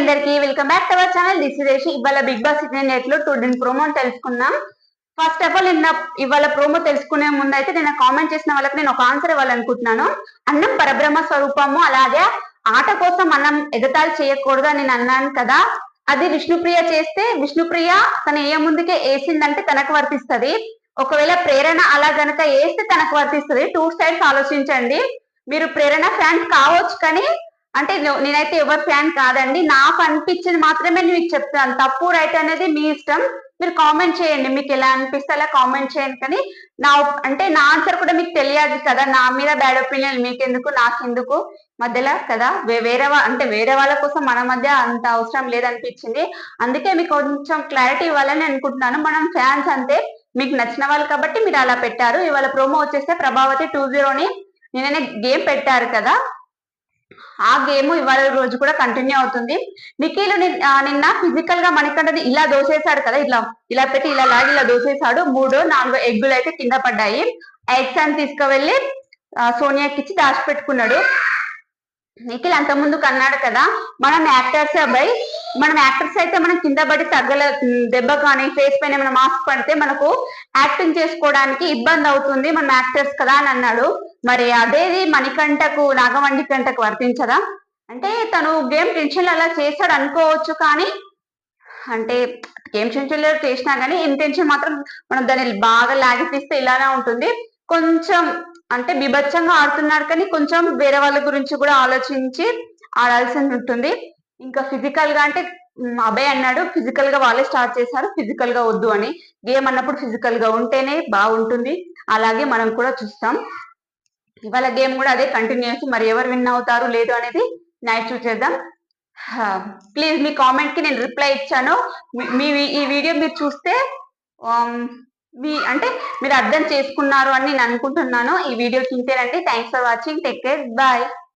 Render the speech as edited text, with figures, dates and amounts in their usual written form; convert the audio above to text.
అందరికి welcome back to our channel. This is ఇవాళ big boss season 8 లో టుడిన్ promo తెలుసుకుందాం. ఫస్ట్ ఆఫ్ ఆల్ ఇవాళ ప్రోమో తెలుసుకునే ముందు అయితే నేను కామెంట్ చేసిన వాళ్ళకి నేను ఒక ఆన్సర్ ఇవ్వాలనుకుంటున్నాను. అన్నం పరబ్రహ్మ స్వరూపము, అలాగే ఆట కోసం అన్నం ఎగతాళి చేయకూడదు అని నేను అన్నాను కదా. అది విష్ణుప్రియ చేస్తే విష్ణుప్రియ తను ఏ ముందుకే వేసిందంటే తనకు వర్తిస్తుంది. ఒకవేళ ప్రేరణ అలా గనక వేస్తే తనకు వర్తిస్తుంది. టూ సైడ్స్ ఆలోచించండి. మీరు ప్రేరణ ఫ్యాన్స్ కావచ్చు, కానీ అంటే నేనైతే ఎవరి ఫ్యాన్ కాదండి. నాకు అనిపించింది మాత్రమే నేను మీకు చెప్తాను. తప్పు రైట్ అనేది మీ ఇష్టం. మీరు కామెంట్ చేయండి, మీకు ఎలా అనిపిస్తే అలా కామెంట్ చేయండి. కానీ నా ఆన్సర్ కూడా మీకు తెలియదు కదా. నా మీద బ్యాడ్ ఒపీనియన్ మీకెందుకు, నాకెందుకు మధ్యలో కదా. వేరే వాళ్ళ కోసం మన మధ్య అంత అవసరం లేదనిపించింది. అందుకే మీకు కొంచెం క్లారిటీ ఇవ్వాలని అనుకుంటున్నాను. మనం ఫ్యాన్స్ అంతే, మీకు నచ్చిన వాళ్ళు కాబట్టి మీరు అలా పెట్టారు. ఇవాళ ప్రోమో వచ్చేస్తే ప్రభావతి 2-0 నిన్ననే గేమ్ పెట్టారు కదా. ఆ గేమ్ ఇవాళ రోజు కూడా కంటిన్యూ అవుతుంది. నిఖిల్ నిన్న ఫిజికల్ గా మణికంఠని ఇలా దోసేశాడు కదా. ఇలా పెట్టి ఇలా లాగి ఇలా దోసేశాడు. 3-4 ఎగ్గులు అయితే కింద పడ్డాయి. ఎగ్స్ అని తీసుకువెళ్ళి సోనియాకి ఇచ్చి దాచిపెట్టుకున్నాడు. నిఖిల్ అంత ముందుకు అన్నాడు కదా, మనం యాక్టర్స్ అబ్బాయి, మనం యాక్టర్స్ అయితే మనం కింద పడి తగ్గల దెబ్బ కానీ ఫేస్ పైన ఏమైనా మాస్క్ పడితే మనకు యాక్టింగ్ చేసుకోవడానికి ఇబ్బంది అవుతుంది, మనం యాక్టర్స్ కదా అని అన్నాడు. మరి అదేది నాగమణికంటకు వర్తించదా? అంటే తను గేమ్ టెన్షన్ అలా చేశాడు అనుకోవచ్చు, కానీ అంటే గేమ్ టెన్షన్ చేసినా కానీ ఇంటెన్షన్ మాత్రం మనం దాన్ని బాగా లాగిపిస్తే ఇలానే ఉంటుంది. కొంచెం అంటే బిభత్సంగా ఆడుతున్నాడు, కానీ కొంచెం వేరే వాళ్ళ గురించి కూడా ఆలోచించి ఆడాల్సి ఉంటుంది. ఇంకా ఫిజికల్ గా అంటే అభయ్ అన్నాడు ఫిజికల్ గా వాళ్ళే స్టార్ట్ చేశారు, ఫిజికల్ గా వద్దు అని. గేమ్ అన్నప్పుడు ఫిజికల్ గా ఉంటేనే బాగుంటుంది. అలాగే మనం కూడా చూస్తాం. ఇవాళ గేమ్ కూడా అదే కంటిన్యూ చేసి మరి ఎవరు విన్ అవుతారు లేదు అనేది నైట్ చూసేద్దాం. ప్లీజ్ మీ కామెంట్ కి నేను రిప్లై ఇచ్చాను. ఈ వీడియో మీరు చూస్తే మీరు అర్థం చేసుకున్నారు అని నేను అనుకుంటున్నాను. ఈ వీడియో చూసేనండి. Thanks for watching. Take care, bye.